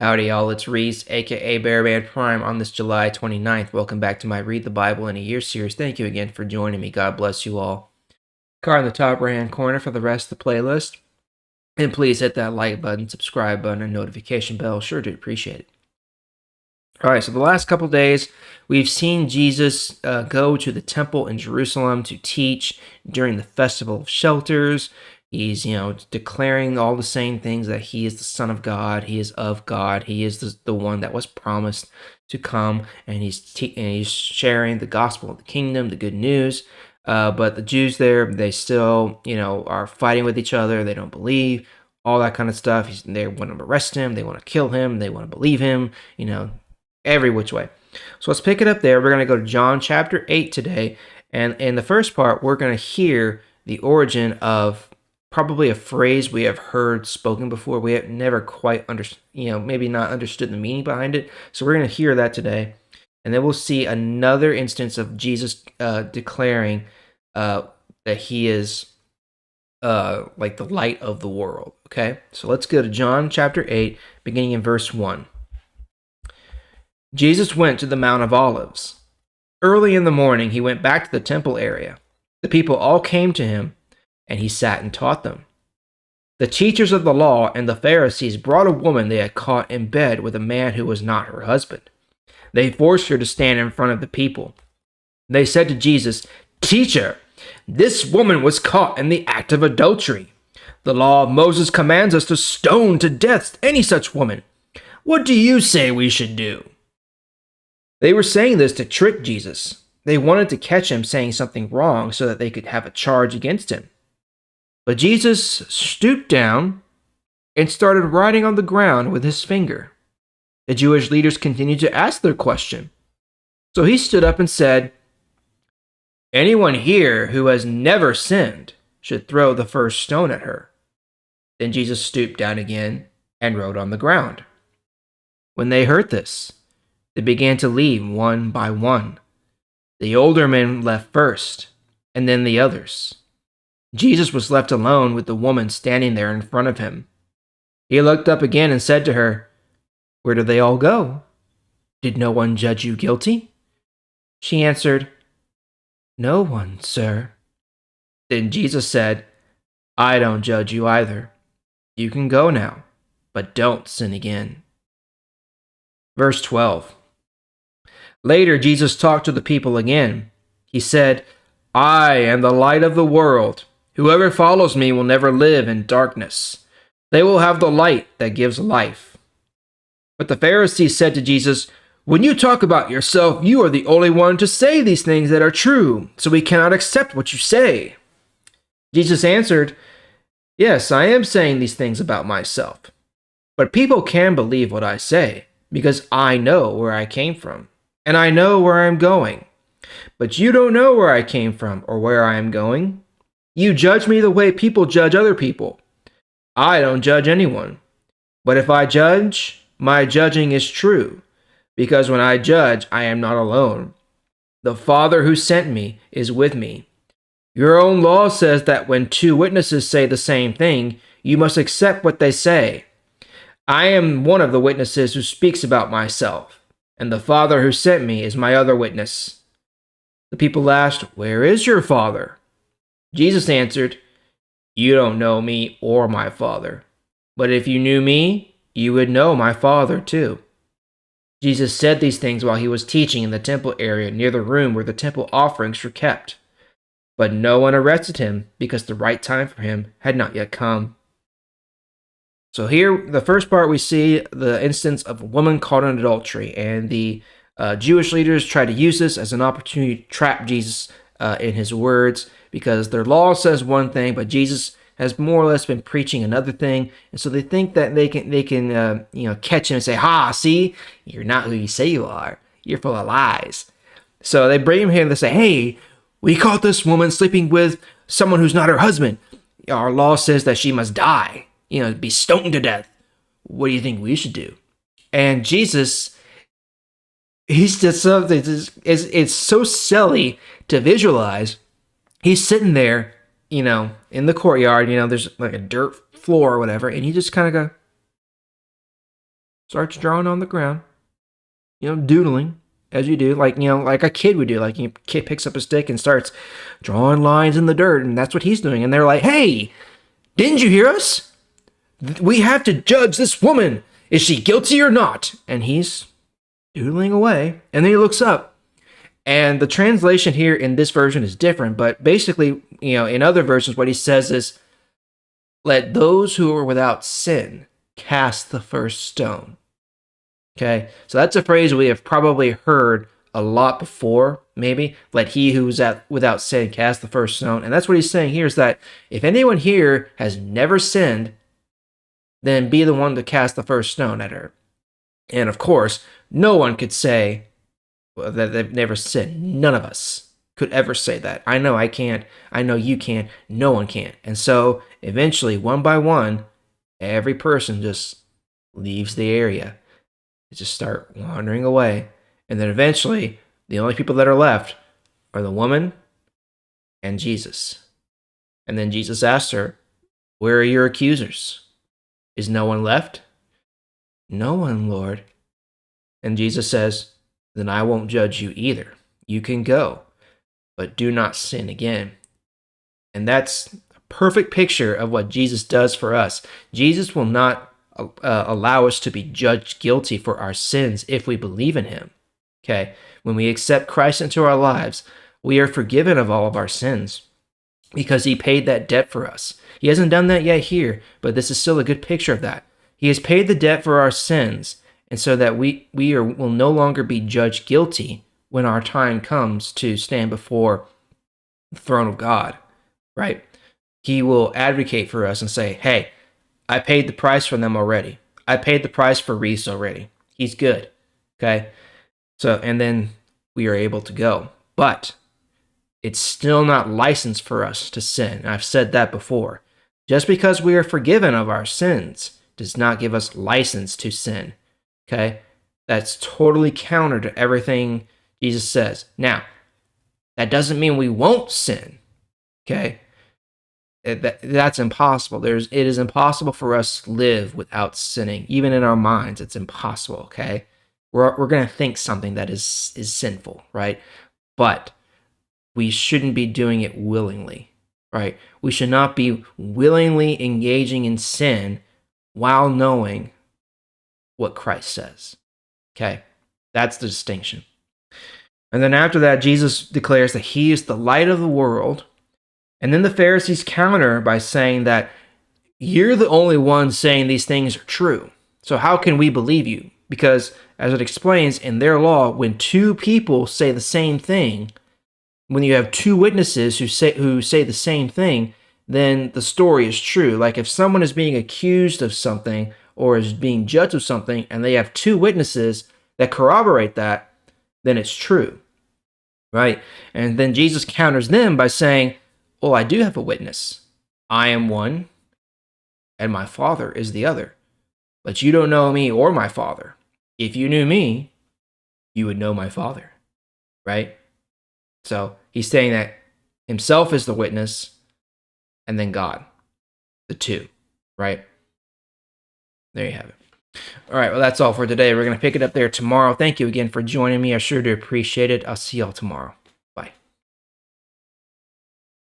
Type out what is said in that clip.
Howdy, y'all. It's Reese, aka Bearman Prime, on this July 29th. Welcome back to my Read the Bible in a Year series. Thank you again for joining me. God bless you all. Card in the top right hand corner for the rest of the playlist. And please hit that like button, subscribe button, and notification bell. Sure do appreciate it. All right, so the last couple days, we've seen Jesus go to the temple in Jerusalem to teach during the Festival of Shelters. He's, declaring all the same things, that he is the Son of God, he is of God, he is the one that was promised to come, and he's sharing the gospel of the kingdom, the good news. But the Jews there, they still, are fighting with each other. They don't believe, all that kind of stuff. They want to arrest him, they want to kill him, they want to believe him, every which way. So let's pick it up there. We're going to go to John chapter 8 today. And in the first part, we're going to hear the origin of probably a phrase we have heard spoken before. We have never quite maybe not understood the meaning behind it. So we're going to hear that today. And then we'll see another instance of Jesus declaring that he is like the light of the world. Okay, so let's go to John chapter 8, beginning in verse 1. Jesus went to the Mount of Olives. Early in the morning, he went back to the temple area. The people all came to him, and he sat and taught them. The teachers of the law and the Pharisees brought a woman they had caught in bed with a man who was not her husband. They forced her to stand in front of the people. They said to Jesus, "Teacher, this woman was caught in the act of adultery. The law of Moses commands us to stone to death any such woman. What do you say we should do?" They were saying this to trick Jesus. They wanted to catch him saying something wrong so that they could have a charge against him. But Jesus stooped down and started writing on the ground with his finger. The Jewish leaders continued to ask their question. So he stood up and said, "Anyone here who has never sinned should throw the first stone at her." Then Jesus stooped down again and wrote on the ground. When they heard this, they began to leave one by one. The older men left first, and then the others. Jesus was left alone with the woman standing there in front of him. He looked up again and said to her, "Where did they all go? Did no one judge you guilty?" She answered, "No one, sir." Then Jesus said, "I don't judge you either. You can go now, but don't sin again." Verse 12. Later, Jesus talked to the people again. He said, "I am the light of the world. Whoever follows me will never live in darkness. They will have the light that gives life." But the Pharisees said to Jesus, "When you talk about yourself, you are the only one to say these things that are true, so we cannot accept what you say." Jesus answered, "Yes, I am saying these things about myself. But people can believe what I say, because I know where I came from, and I know where I am going. But you don't know where I came from or where I am going. You judge me the way people judge other people. I don't judge anyone. But if I judge, my judging is true, because when I judge, I am not alone. The Father who sent me is with me. Your own law says that when two witnesses say the same thing, you must accept what they say. I am one of the witnesses who speaks about myself, and the Father who sent me is my other witness." The people asked, "Where is your Father?" Jesus answered, "You don't know me or my Father. But if you knew me, you would know my Father too." Jesus said these things while he was teaching in the temple area near the room where the temple offerings were kept. But no one arrested him because the right time for him had not yet come. So here, the first part, we see the instance of a woman caught in adultery, and the Jewish leaders try to use this as an opportunity to trap Jesus in his words, because their law says one thing, but Jesus has more or less been preaching another thing, and so they think that they can catch him and say, "Ha, see, you're not who you say you are. You're full of lies." So they bring him here and they say, "Hey, we caught this woman sleeping with someone who's not her husband. Our law says that she must die, be stoned to death. What do you think we should do?" And Jesus, he's just something. It's so silly to visualize. He's sitting there, in the courtyard. There's like a dirt floor or whatever, and he just kind of go, starts drawing on the ground, doodling as you do, like a kid would do. Like a kid picks up a stick and starts drawing lines in the dirt, and that's what he's doing. And they're like, "Hey, didn't you hear us? We have to judge this woman. Is she guilty or not?" And he's doodling away, and then he looks up. And the translation here in this version is different, but basically, in other versions, what he says is, "Let those who are without sin cast the first stone." Okay, so that's a phrase we have probably heard a lot before, maybe. "Let he who is without sin cast the first stone." And that's what he's saying here is that if anyone here has never sinned, then be the one to cast the first stone at her. And of course, no one could say that they've never sinned. None of us could ever say that. I know I can't. I know you can't. No one can. And so eventually, one by one, every person just leaves the area. They just start wandering away. And then eventually, the only people that are left are the woman and Jesus. And then Jesus asked her, "Where are your accusers? Is no one left?" "No one, Lord." And Jesus says, "Then I won't judge you either. You can go, but do not sin again." And that's a perfect picture of what Jesus does for us. Jesus will not allow us to be judged guilty for our sins if we believe in him. Okay? When we accept Christ into our lives, we are forgiven of all of our sins because he paid that debt for us. He hasn't done that yet here, but this is still a good picture of that. He has paid the debt for our sins, and so that will no longer be judged guilty when our time comes to stand before the throne of God, right? He will advocate for us and say, "Hey, I paid the price for them already. I paid the price for Reese already. He's good." Okay? So, and then we are able to go. But it's still not licensed for us to sin. I've said that before. Just because we are forgiven of our sins does not give us license to sin. Okay? That's totally counter to everything Jesus says. Now, that doesn't mean we won't sin. Okay? That's impossible. It is impossible for us to live without sinning. Even in our minds, it's impossible, okay? We're going to think something that is sinful, right? But we shouldn't be doing it willingly, right? We should not be willingly engaging in sin while knowing what Christ says, okay? That's the distinction. And then after that, Jesus declares that he is the light of the world. And then the Pharisees counter by saying that you're the only one saying these things are true. So how can we believe you? Because as it explains in their law, when two people say the same thing, when you have two witnesses who say the same thing, then the story is true. Like if someone is being accused of something or is being judged of something and they have two witnesses that corroborate that, then it's true, right? And then Jesus counters them by saying, "Well, I do have a witness. I am one, and my Father is the other. But you don't know me or my Father. If you knew me, you would know my Father." Right? So he's saying that himself is the witness, and then God, the two. Right? There you have it. All right, well, that's all for today. We're going to pick it up there tomorrow. Thank you again for joining me. I sure do appreciate it. I'll see y'all tomorrow.